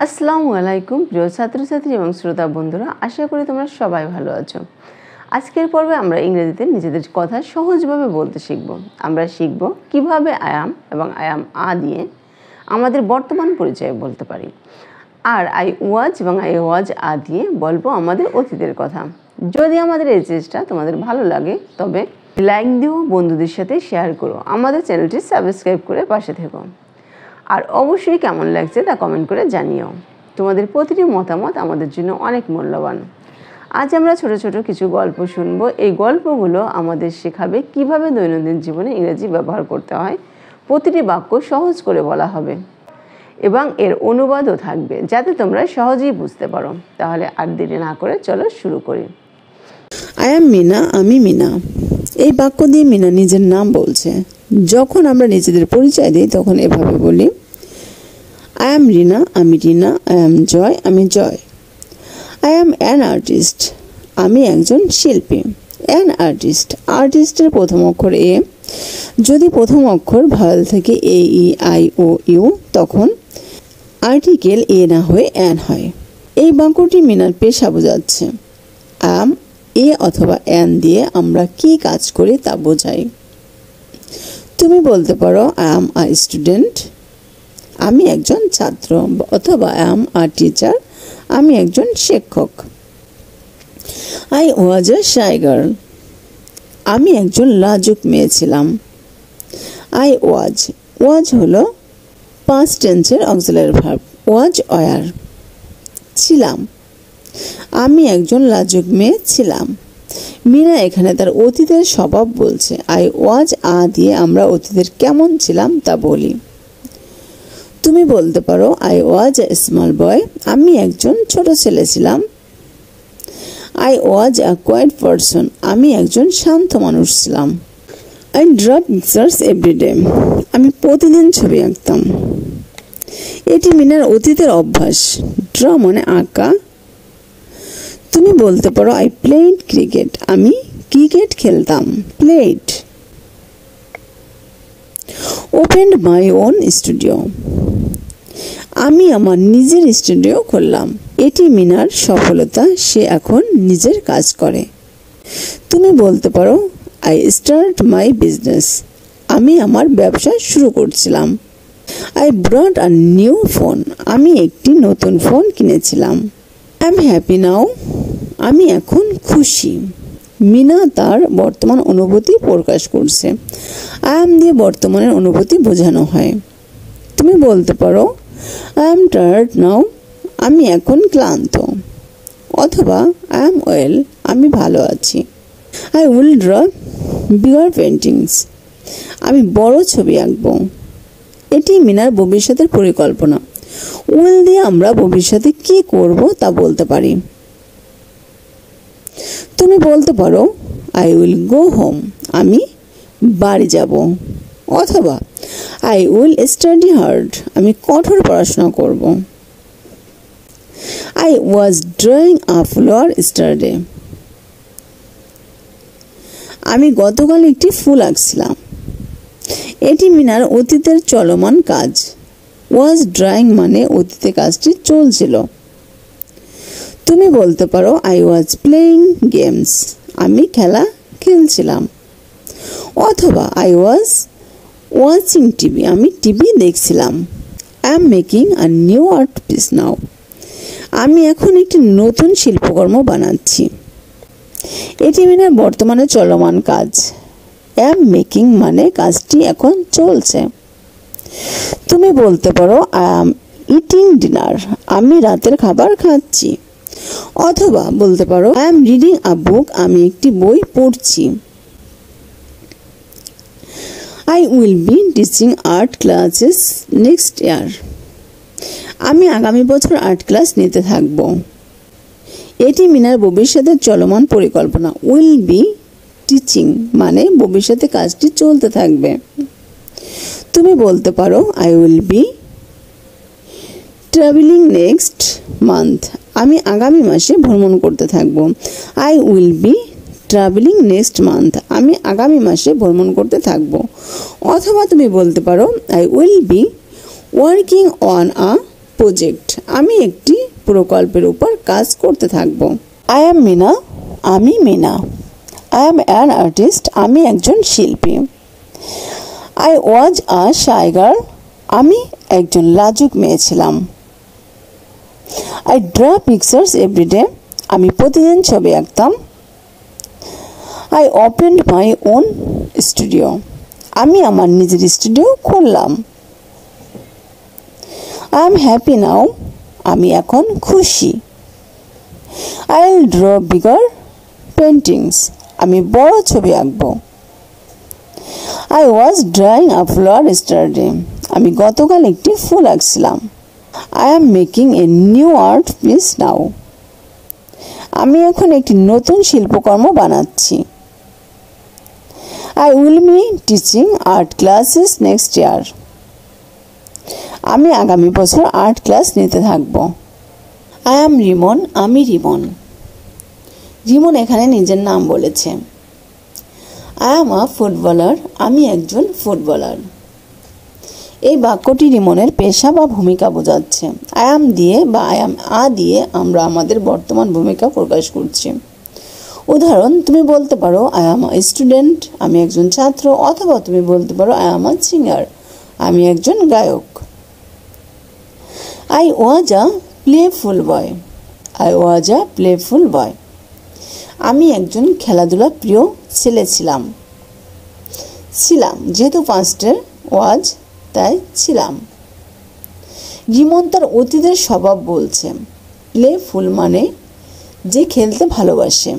আসসালামু আলাইকুম প্রিয় ছাত্রছাত্রী এবং শ্রোতা বন্ধুরা, আশা করি তোমরা সবাই ভালো আছো। আজকের পর্বে আমরা ইংরেজিতে নিজেদের কথা সহজভাবে বলতে শিখব। আমরা শিখব কিভাবে আই অ্যাম এবং আই অ্যাম দিয়ে আমাদের বর্তমান পরিচয় বলতে পারি, আর আই ওয়াজ এবং আই ওয়াজ দিয়ে বলবো আমাদের অতীতের কথা। যদি আমাদের এই চেষ্টা তোমাদের ভালো লাগে তবে লাইক দিও, বন্ধুদের সাথে শেয়ার করো, আমাদের চ্যানেলটি সাবস্ক্রাইব করে পাশে থেকো। আর অবশ্যই কেমন লাগছে তা কমেন্ট করে জানিও। তোমাদের প্রতিটি মতামত আমাদের জন্য অনেক মূল্যবান। আজ আমরা ছোট ছোট কিছু গল্প শুনবো। এই গল্পগুলো আমাদের শেখাবে কিভাবে দৈনন্দিন জীবনে ইংরেজি ব্যবহার করতে হয়। প্রতিটি বাক্য সহজ করে বলা হবে এবং এর অনুবাদও থাকবে, যাতে তোমরা সহজেই বুঝতে পারো। তাহলে আর দেরি না করে চলো শুরু করি। আই অ্যাম মিনা, আমি মিনা। এই বাক্য দিয়ে মিনা নিজের নাম বলছে। যখন আমরা নিজেদের পরিচয় দিই তখন এভাবে বলি, আই অ্যাম রিনা, আমি রিনা। আই অ্যাম জয়, আমি জয়। আই অ্যাম অ্যান আর্টিস্ট, আমি একজন শিল্পী। অ্যান আর্টিস্ট, আর্টিস্টের প্রথম অক্ষর এ। যদি প্রথম অক্ষর ভাওয়েল থেকে এ ই আই ও ইউ, তখন আর্টিকেল এ না হয়ে অ্যান হয়। এই বাক্যটি মিনার পেশা বোঝাচ্ছে। অ্যাম এ অথবা অ্যান দিয়ে আমরা কি কাজ করি তা বোঝাই। তুমি বলতে পারো আই অ্যাম আ স্টুডেন্ট, আমি একজন ছাত্র, অথবা আই অ্যাম আ টিচার, আমি একজন শিক্ষক। I was a shy girl, আমি একজন লাজুক মেয়ে ছিলাম। আই ওয়াজ, ওয়াজ হলো পাস্ট টেন্সের অক্সিলারি ভার্ব। ওয়াজ ওয়ার, ছিলাম, আমি একজন লাজুক মেয়ে ছিলাম। মিনা এখানে তার অতীতের স্বভাব বলছে। আই ওয়াজ দিয়ে আমরা অতীতের কেমন ছিলাম তা বলি। তুমি বলতে পারো আই ওয়াজ এ স্মল বয়, আমি একজন ছোট ছেলে ছিলাম। I was a quiet person, আমি একজন শান্ত মানুষ ছিলাম। আই ড্র পিকচার্স এভরিডে, আমি প্রতিদিন ছবি আঁকতাম। এটি মিনার অতীতের অভ্যাস। ড্র মানে আঁকা। তুমি বলতে পারো আই প্লেড ক্রিকেট, আমি ক্রিকেট খেলতাম। Played. Opened my own studio, আমি আমার নিজের স্টুডিও খুললাম। এটি মিনার সফলতা, সে এখন নিজের কাজ করে। তুমি বলতে পারো আই স্টার্ট মাই বিজনেস, আমি আমার ব্যবসা শুরু করছিলাম। I brought a new phone, আমি একটি নতুন ফোন কিনেছিলাম। আই এম হ্যাপি নাও, আমি এখন খুশি। মিনা তার বর্তমান অনুভূতি প্রকাশ করছে। আই এম দিয়ে বর্তমানের অনুভূতি বোঝানো হয়। তুমি বলতে পারো আই এম টায়ার্ড নাও, আমি এখন ক্লান্ত। অথবা আই এম ওয়েল, আমি ভালো আছি। I will draw bigger paintings, আমি বড় ছবি আঁকবো। এটি মিনার ভবিষ্যতের পরিকল্পনা। উইল দিয়ে আমরা ভবিষ্যতে কি করব তা বলতে পারি। তুমি বলতে পারো আই উইল গো হোম, আমি বাড়ি যাব। অথবা আই উইল স্টাডি হার্ড, আমি কঠোর পড়াশোনা করব। I was drawing a flower স্টারডে, আমি গতকাল একটি ফুল আঁকছিলাম। এটি মিনার অতীতের চলমান কাজ। ওয়াজ ড্রয়িং মানে অতীতে কাজটি চলছিল। তুমি বলতে পারো আই ওয়াজ প্লেয়িং গেমস, আমি খেলা খেলছিলাম। অথবা আই ওয়াজ ওয়াচিং টিভি, আমি টিভি দেখছিলাম। I am making a new art piece now, আমি এখন একটি নতুন শিল্পকর্ম বানাচ্ছি। এটি মিনার বর্তমানে চলমান কাজ। অ্যাম মেকিং মানে কাজটি এখন চলছে। তুমি বলতে পারো আই অ্যাম ইটিং ডিনার, আমি রাতের খাবার খাচ্ছি। অথবা বলতে পারো আই অ্যাম রিডিং আ বুক, আমি একটি বই পড়ছি। I will be teaching art classes next year, আমি আগামী বছর আর্ট ক্লাস নিতে থাকব। এটি মিনার ভবিষ্যতের চলমান পরিকল্পনা। উইল বি টিচিং মানে ভবিষ্যতে কাজটি চলতে থাকবে। তুমি বলতে পারো I will be travelling next month, আমি আগামী মাসে ভ্রমণ করতে থাকব। I will be travelling next month, আমি আগামী মাসে ভ্রমণ করতে থাকব। অথবা তুমি বলতে পারো I will be working on a project, আমি একটি প্রকল্পের উপর কাজ করতে থাকব। আই অ্যাম মিনা, আমি Meena. I am an artist, আমি একজন শিল্পী। I was a shy girl, আমি একজন লাজুক মেয়ে ছিলাম। আই ড্র পিকচার্স এভরিডে, আমি প্রতিদিন ছবি আঁকতাম। I opened my own studio, আমি আমার নিজের স্টুডিও খুললাম। আই এম হ্যাপি নাও, আমি এখন খুশি। I will draw bigger paintings, আমি বড় ছবি আঁকব। I was drawing a flower yesterday, আমি গতকাল একটি ফুল আঁকছিলাম। I am making a new art piece now, আমি এখন একটি নতুন শিল্পকর্ম বানাচ্ছি। I will be teaching art classes next year, আমি আগামী বছর আর্ট ক্লাস নিতে থাকব। আই অ্যাম রিমন, আমি রিমন। রিমন এখানে নিজের নাম বলেছে। আই অ্যাম আ ফুটবলার, আমি একজন ফুটবলার। এই বাক্যটি রিমনের পেশা বা ভূমিকা বোঝাচ্ছে। আই অ্যাম দিয়ে বা আই অ্যাম আ দিয়ে আমরা আমাদের বর্তমান ভূমিকা প্রকাশ করছি। উদাহরণ, তুমি বলতে পারো আই অ্যাম আ স্টুডেন্ট, আমি একজন ছাত্র, অথবা তুমি বলতে পারো আই অ্যাম আ সিঙ্গার, আমি একজন গায়ক। I was a playful boy, I was a playful বয়, আমি একজন খেলাধুলা প্রিয় ছেলে ছিলাম। ছিলাম যেহেতু পাস্টের ওয়াজ, তাই ছিলাম। রিমন তার অতীতের স্বভাব বলছে। প্লেফুল মানে যে খেলতে ভালোবাসে।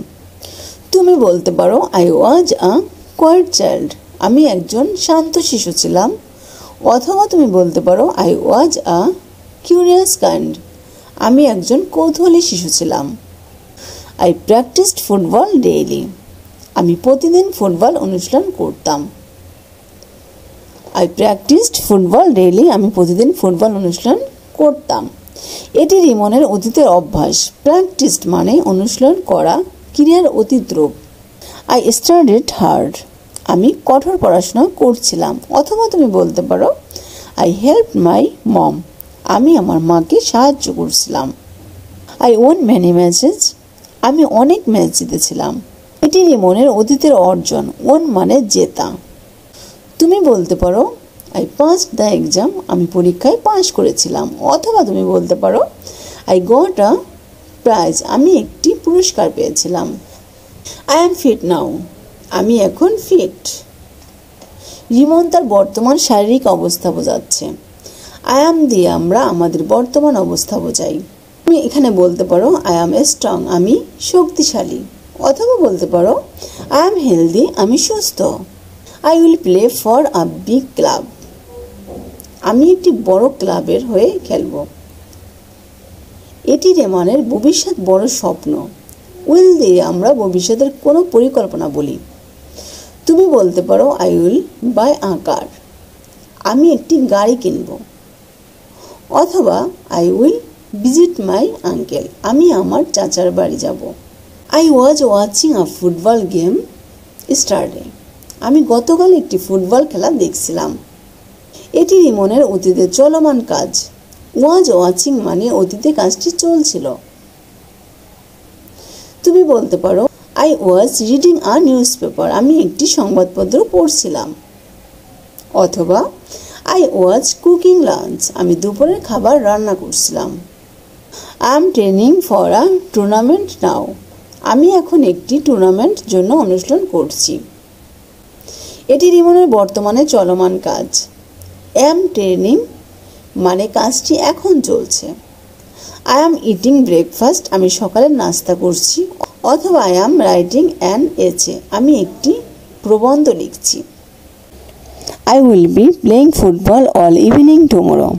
তুমি বলতে পারো I was a quiet child, আমি একজন শান্ত শিশু ছিলাম। অথবা তুমি বলতে পারো I was a curious kind, আমি একজন কৌতূহলী শিশু ছিলাম। আই প্র্যাকটিসড ফুটবল ডেইলি, আমি প্রতিদিন ফুটবল অনুশীলন করতাম। আই প্র্যাকটিসড ফুটবল ডেইলি, আমি প্রতিদিন ফুটবল অনুশীলন করতাম। এটি রিমনের অতীতের অভ্যাস। প্র্যাকটিসড মানে অনুশীলন করা, ক্রিয়ার অতীত রূপ। আই স্টাডিড হার্ড, আমি কঠোর পড়াশোনা করছিলাম। অথবা তুমি বলতে পারো আই হেল্প মাই মম, আমি আমার মাকে সাহায্য করছিলাম। আই ওন ম্যানি ম্যাচেস, আমি অনেক ম্যাচ জিতেছিলাম। এটি রিমনের অতীতের অর্জন। ওন মানে জেতা। তুমি বলতে পারো আই পাসড দ্য এক্সাম, আমি পরীক্ষায় পাস করেছিলাম। অথবা তুমি বলতে পারো আই গট আ প্রাইজ, আমি একটি পুরস্কার পেয়েছিলাম। আই অ্যাম ফিট নাও, আমি এখন ফিট। রিমন তার বর্তমান শারীরিক অবস্থা বোঝাচ্ছে। আই অ্যাম দিয়ে আমরা আমাদের বর্তমান অবস্থা বোঝাই। তুমি এখানে বলতে পারো আই অ্যাম স্ট্রং, আমি শক্তিশালী। অথবা বলতে পারো আই অ্যাম হেলদি, আমি সুস্থ। I will play for a big club, আমি একটি বড় ক্লাবের হয়ে খেলব। এটি রিমনের ভবিষ্যৎ বড় স্বপ্ন। উইল দিয়ে আমরা ভবিষ্যতের কোনো পরিকল্পনা বলি। তুমি বলতে পারো আই উইল বাই আ কার, আমি একটি গাড়ি কিনব। অথবা I will visit my uncle, আমি আমার চাচার বাড়ি যাব। I was watching a football game yesterday, আমি গতকাল একটি ফুটবল খেলা দেখছিলাম। এটি রিমনের অতীতে চলমান কাজ। ওয়াজ ওয়াচিং মানে অতীতে কাজটি চলছিল। তুমি বলতে পারো I was reading a news paper, আমি একটি সংবাদপত্র পড়ছিলাম। অথবা আই ওয়াজ কুকিং লাঞ্চ, আমি দুপুরের খাবার রান্না করছিলাম। I am training for a tournament now, আমি এখন একটি টুর্নামেন্ট জন্য অনুশীলন করছি। এটি রিমনের বর্তমানে চলমান কাজ। এম ট্রেনিং মানে কাজটি এখন চলছে। আই অ্যাম ইটিং ব্রেকফাস্ট, আমি সকালে নাস্তা করছি। অথবা I am writing an essay, আমি একটি প্রবন্ধ লিখছি। I will be playing football all evening tomorrow,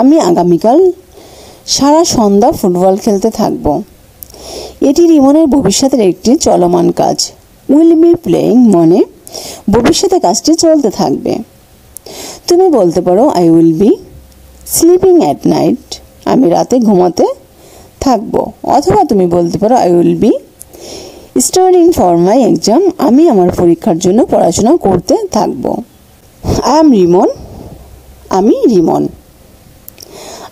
আমি আগামীকাল সারা সন্ধ্যা ফুটবল খেলতে থাকব। এটি রিমনের ভবিষ্যতের একটি চলমান কাজ। উইল বি প্লেইং মানে ভবিষ্যতে কাজটি চলতে থাকবে। তুমি বলতে পারো I will be sleeping at night, আমি রাতে ঘুমাতে থাকবো। অথবা তুমি বলতে পারো I will be studying for my exam, আমি আমার পরীক্ষার জন্য পড়াশোনা করতে থাকবো। আই অ্যাম রিমন, আমি Rimon.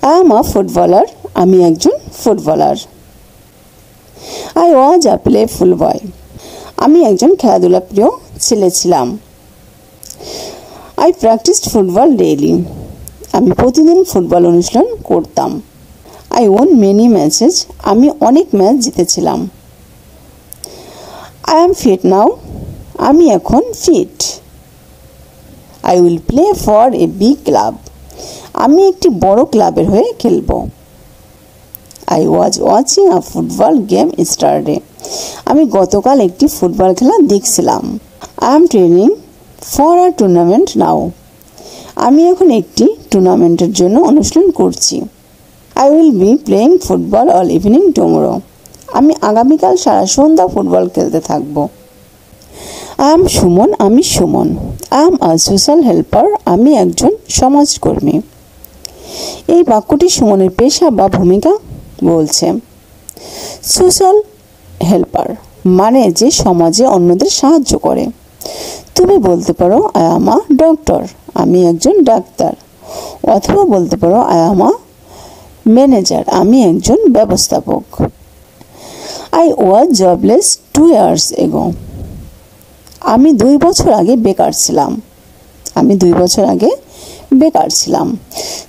I am a footballer, আমি একজন ফুটবলার। আই ওয়াজ আ প্লেফুল বয়, আমি একজন খেলাধুলা প্রিয় ছেলে ছিলাম। আই প্র্যাকটিসড ফুটবল ডেইলি, আমি প্রতিদিন ফুটবল অনুশীলন করতাম। আই ওন মেনি ম্যাচেস, আমি অনেক ম্যাচ জিতেছিলাম। আই এম ফিট নাও, আমি এখন fit. I will play for a big club, আমি একটি বড় ক্লাবের হয়ে খেলব। I was watching a football game yesterday, আমি গতকাল একটি ফুটবল খেলা দেখছিলাম। I am training for a tournament now, আমি এখন একটি টুর্নামেন্টের জন্য অনুশীলন করছি। I will be playing football all evening tomorrow, আমি আগামীকাল সারা সন্ধ্যা ফুটবল খেলতে থাকব। আই এম সুমন, আমি Suman. I am a social helper, আমি একজন সমাজকর্মী। এই বাক্যটি সুমনের পেশা বা ভূমিকা বলছে। সোশ্যাল হেল্পার মানে যে সমাজে অন্যদের সাহায্য করে। তুমি বলতে পারো আই এম আ ডক্টর, আমি একজন ডাক্তার। অথবা বলতে পারো আই এম আ ম্যানেজার, আমি একজন ব্যবস্থাপক। I was jobless 2 years ago, আমি 2 বছর আগে বেকার ছিলাম। আমি 2 বছর আগে বেকার ছিলাম।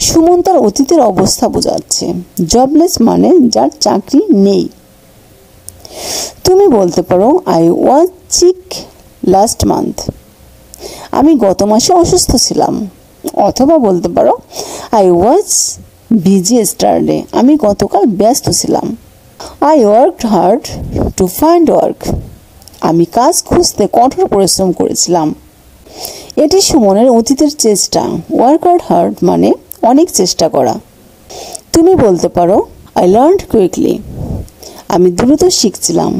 সুমন তার অতীতের অবস্থা বোঝাচ্ছে। জবলেস মানে যার চাকরি নেই। তুমি বলতে পারো I was sick last month, আমি গত মাসে অসুস্থ ছিলাম। অথবা বলতে পারো আই ওয়াজ বিজি yesterday, আমি গতকাল ব্যস্ত ছিলাম। I worked hard to find work, আমি কাজ খুঁজতে কঠোর পরিশ্রম করেছিলাম। এটি সুমনের অতীতের চেষ্টা। ওয়ার্ক হার্ড মানে অনেক চেষ্টা করা। তুমি বলতে পারো আই লার্নড কুইকলি, আমি দ্রুত শিখছিলাম।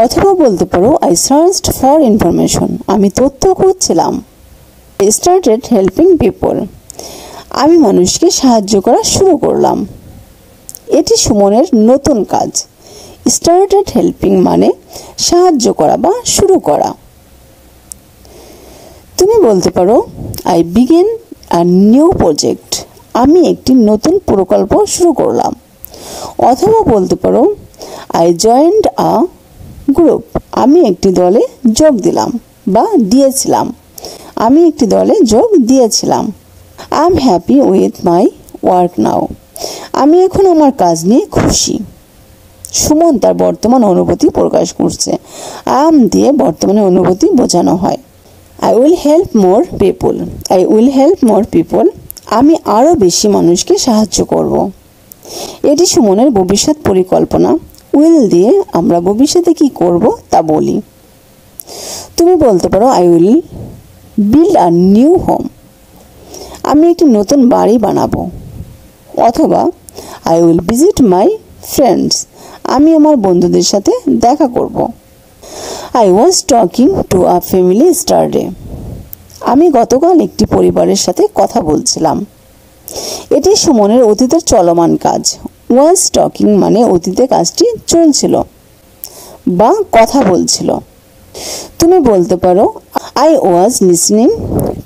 অথবা বলতে পারো আই সার্চড ফর ইনফরমেশন, আমি তথ্য খুঁজছিলাম। আই স্টার্টেড হেল্পিং পিপল, আমি মানুষকে সাহায্য করা শুরু করলাম। এটি সুমনের নতুন কাজ। স্টার্টেড হেল্পিং মানে সাহায্য করা বা শুরু করা। তুমি বলতে পারো I begin a new project, আমি একটি নতুন প্রকল্প শুরু করলাম। অথবা বলতে পারো আই জয়েন্ড আ গ্রুপ, আমি একটি দলে যোগ দিলাম বা দিয়েছিলাম। আমি একটি দলে যোগ দিয়েছিলাম। I am happy with my work নাও, আমি এখন আমার কাজ নিয়ে খুশি। সুমন তার বর্তমান অনুভূতি প্রকাশ করছে। আই এম দিয়ে বর্তমানে অনুভূতি বোঝানো হয়। I will help more people, I will help more people, আমি আরও বেশি মানুষকে সাহায্য করব। এটি সুমনের ভবিষ্যৎ পরিকল্পনা। উইল দিয়ে আমরা ভবিষ্যতে কি করব তা বলি। তুমি বলতে পারো I will build a new home, আমি একটি নতুন বাড়ি বানাবো। অথবা I will visit my friends, আমি আমার বন্ধুদের সাথে দেখা করব। I was talking to a family yesterday, আমি গতকাল একটি পরিবারের সাথে কথা বলছিলাম। এটি সুমনের অতীতের চলমান কাজ। ওয়াজ টকিং মানে অতীতে কাজটি চলছিল বা কথা বলছিল। তুমি বলতে পারো I was listening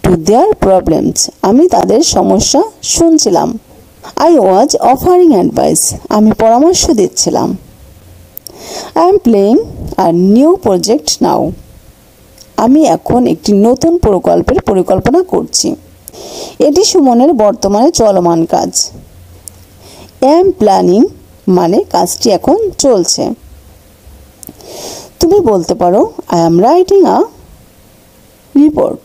to their problems, আমি তাদের সমস্যা শুনছিলাম। আই ওয়াজ অফারিং অ্যাডভাইস, আমি পরামর্শ দিচ্ছিলাম। I am playing a new project now, আমি এখন একটি নতুন প্রকল্পের পরিকল্পনা করছি। এটি সুমনের বর্তমানে চলমান কাজ। এম প্ল্যানিং মানে কাজটি এখন চলছে। তুমি বলতে পারো I am writing a report,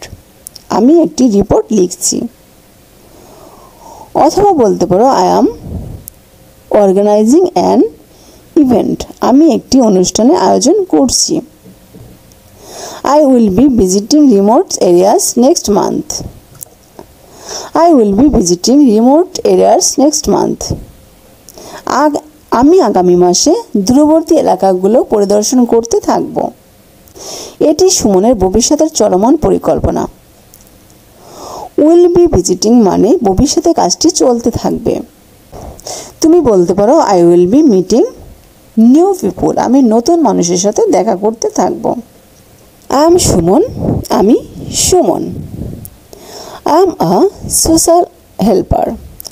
আমি একটি রিপোর্ট লিখছি। অথবা বলতে পারো I am organising an event, আমি একটি অনুষ্ঠানের আয়োজন করছি। I will be visiting remote areas next month, I will be visiting remote areas next month, আমি আগামী মাসে দূরবর্তী এলাকাগুলো পরিদর্শন করতে থাকব। এটি সুমনের ভবিষ্যতের চলমান পরিকল্পনা। উইল বি ভিজিটিং মানে ভবিষ্যতে কাজটি চলতে থাকবে। তুমি বলতে পারো I will be meeting new people, আমি নতুন মানুষের সাথে দেখা করতে থাকব। আই এম সুমন, আমি Suman. I am a social helper,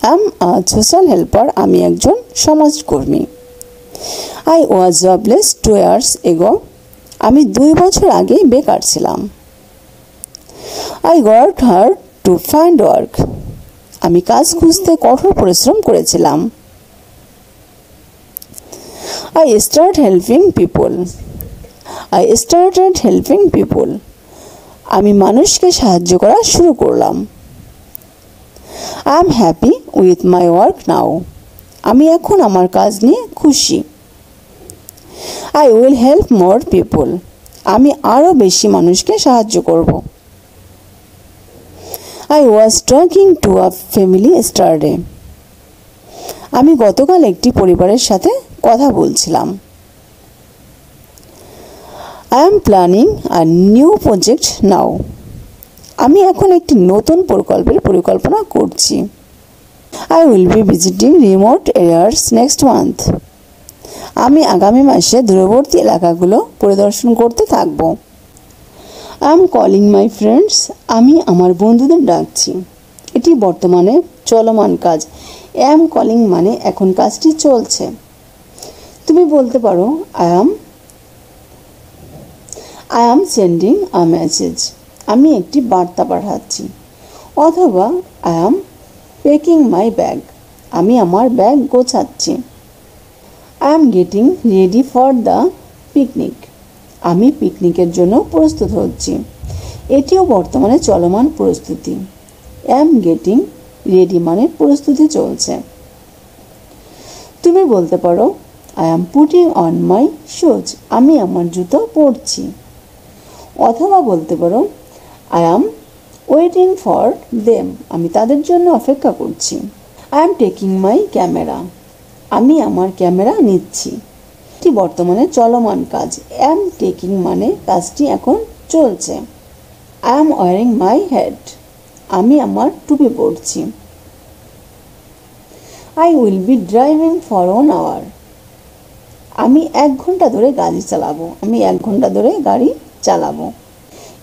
I am a social helper, আমি একজন সমাজকর্মী। I was jobless 2 years ago, আমি 2 বছর আগে বেকার ছিলাম। I worked hard to find work, আমি কাজ খুঁজতে কঠোর পরিশ্রম করেছিলাম। I started helping people, আমি মানুষকে সাহায্য করা শুরু করলাম। I am happy with my work now, আমি এখন আমার কাজ নিয়ে খুশি। I will help more people, আমি আরো বেশি মানুষকে সাহায্য করব। I was talking to a family yesterday, আমি গতকাল একটি পরিবারের সাথে কথা বলছিলাম। I am planning a new project now, আমি এখন একটি নতুন প্রকল্পের পরিকল্পনা করছি। I will be visiting remote areas next month, আমি আগামী মাসে দূরবর্তী এলাকাগুলো পরিদর্শন করতে থাকব। I am calling my friends, আমি আমার বন্ধুদের ডাকছি। এটি বর্তমানে চলমান কাজ। I am calling মানে এখন কাজটি চলছে। তুমি বলতে পারো I am sending a message, আমি একটি বার্তা পাঠাচ্ছি। অথবা I am packing my bag, আমি আমার bag গোছাচ্ছি। I am getting ready for the picnic, আমি পিকনিকের জন্য প্রস্তুত হচ্ছি। এটিও বর্তমানে চলমান প্রস্তুতি। I am getting ready মানে প্রস্তুতি চলছে। তুমি বলতে পারো I am putting on my shoes, আমি আমার জুতো পরছি। অথবা বলতে পারো I am waiting for them, আমি তাদের জন্য অপেক্ষা করছি। I am taking my camera, আমি আমার ক্যামেরা নিচ্ছি। এটি বর্তমানে চলমান কাজ। I am taking মানে কাজটি এখন চলছে। I am wearing my hat, আমি আমার টুপি পরছি। I will be driving for 1 hour, আমি 1 ঘন্টা ধরে গাড়ি চালাবো। আমি 1 ঘন্টা ধরে গাড়ি চালাবো।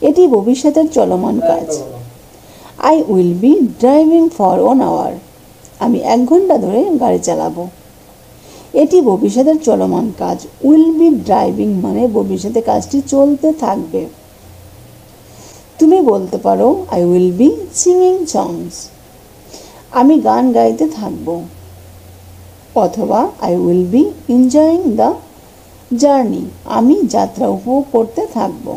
এটি ভবিষ্যতের চলমান কাজ। I will be driving for 1 hour, আমি 1 ঘন্টা ধরে গাড়ি চালাবো। এটি ভবিষ্যতের চলমান কাজ। will be driving মানে ভবিষ্যতে কাজটি চলতে থাকবে। তুমি বলতে পারো I will be singing songs, আমি গান গাইতে থাকবো। অথবা I will be enjoying the journey, আমি যাত্রা উপভোগ করতে থাকবো।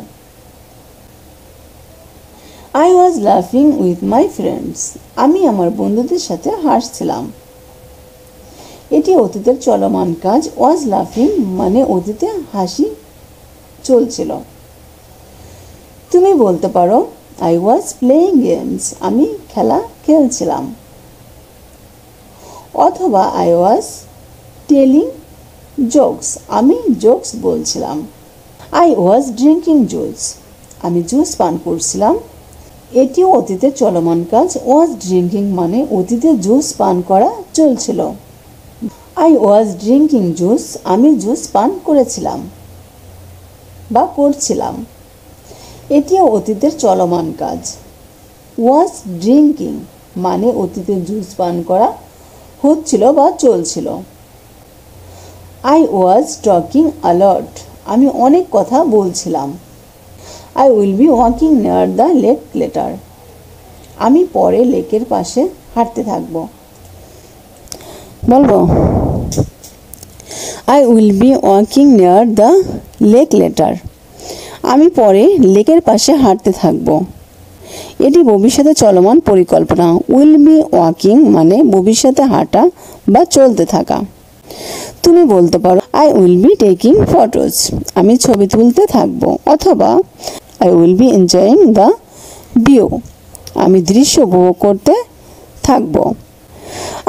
I was laughing with my friends, আমি আমার বন্ধুদের সাথে হাসছিলাম। এটি অতীতের চলমান কাজ। was laughing মানে অতীতে হাসি চলছিল। তুমি বলতে পারো I was playing games, আমি খেলা খেলছিলাম। অথবা I was telling jokes, আমি জোকস বলছিলাম। I was drinking juice, আমি জুস পান করছিলাম। এটিও অতীতের চলমান কাজ। was drinking মানে অতীতে জুস পান করা চলছিল। I was drinking juice, আমি জুস পান করেছিলাম বা করছিলাম। এটিও অতীতের চলমান কাজ। was drinking মানে অতীতে জুস পান করা হচ্ছিল বা চলছিল। I was talking a lot, আমি অনেক কথা বলছিলাম। I will be walking near the lake later, আমি পরে লেকের পাশে হাঁটতে থাকব। বলবো I will be walking near the lake later, আমি পরে লেকের পাশে হাঁটতে থাকব। এটি ভবিষ্যতে চলমান পরিকল্পনা। will be walking মানে ভবিষ্যতে হাঁটা বা চলতে থাকা। তুমি বলতে পারো I will be taking photos, আমি ছবি তুলতে থাকব। অথবা I will be enjoying the view, আমি দৃশ্য উপভোগ করতে থাকব।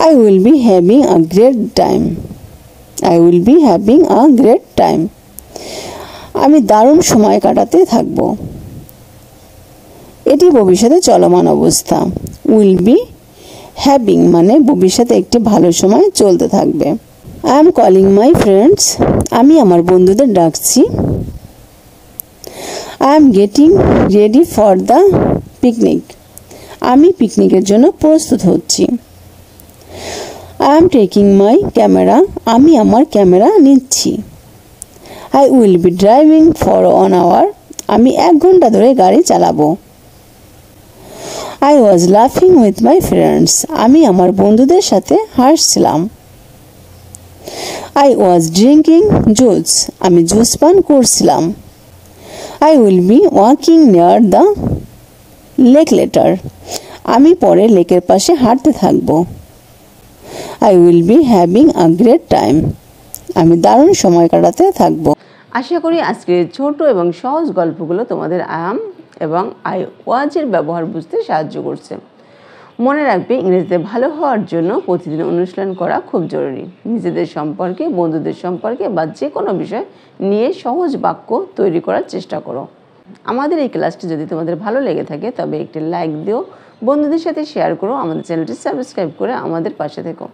I will be having a great time, I will be having a great time, আমি দারুণ সময় কাটাতে থাকব। এটি ভবিষ্যতে চলমান অবস্থা। will be having মানে ভবিষ্যতে একটি ভালো সময় চলতে থাকবে। I am calling my friends, আমি আমার বন্ধুদের ডাকছি। I am getting ready for the picnic, আমি পিকনিকের জন্য প্রস্তুত হচ্ছি। I am taking my camera, আমি আমার ক্যামেরা নিচ্ছি। I will be driving for 1 hour, আমি 1 ঘন্টা ধরে গাড়ি চালাবো। আই ওয়াজ লাফিং উইথ মাই ফ্রেন্ডস, আমি আমার বন্ধুদের সাথে হাসছিলাম। আই ওয়াজ ড্রিঙ্কিং জুস, আমি জুস পান করছিলাম। I will B walking near the lake letter, আমি পরে লেকের পাশে হাঁটতে থাকবো। I will B having a great time, আমি দারুণ সময় কাটাতে থাকবো। আশা করি আজকের ছোট এবং সহজ গল্পগুলো তোমাদের আই অ্যাম এবং আই ওয়াজের ব্যবহার বুঝতে সাহায্য করছে। মনে রাখবে, ইংরেজিতে ভালো হওয়ার জন্য প্রতিদিন অনুশীলন করা খুব জরুরি। নিজেদের সম্পর্কে, বন্ধুদের সম্পর্কে বা যে কোনো বিষয় নিয়ে সহজ বাক্য তৈরি করার চেষ্টা করো। আমাদের এই ক্লাসটি যদি তোমাদের ভালো লেগে থাকে তবে একটি লাইক দিও, বন্ধুদের সাথে শেয়ার করো, আমাদের চ্যানেলটি সাবস্ক্রাইব করে আমাদের পাশে থেকো।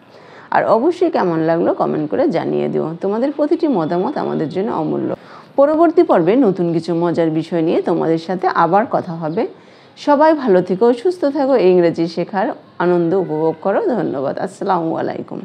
আর অবশ্যই কেমন লাগলো কমেন্ট করে জানিয়ে দিও। তোমাদের প্রতিটি মতামত আমাদের জন্য অমূল্য। পরবর্তী পর্বে নতুন কিছু মজার বিষয় নিয়ে তোমাদের সাথে আবার কথা হবে। সবাই ভালো থেকো, সুস্থ থাকো, ইংরেজি শেখার আনন্দ উপভোগ করো। ধন্যবাদ। আসসালামু আলাইকুম।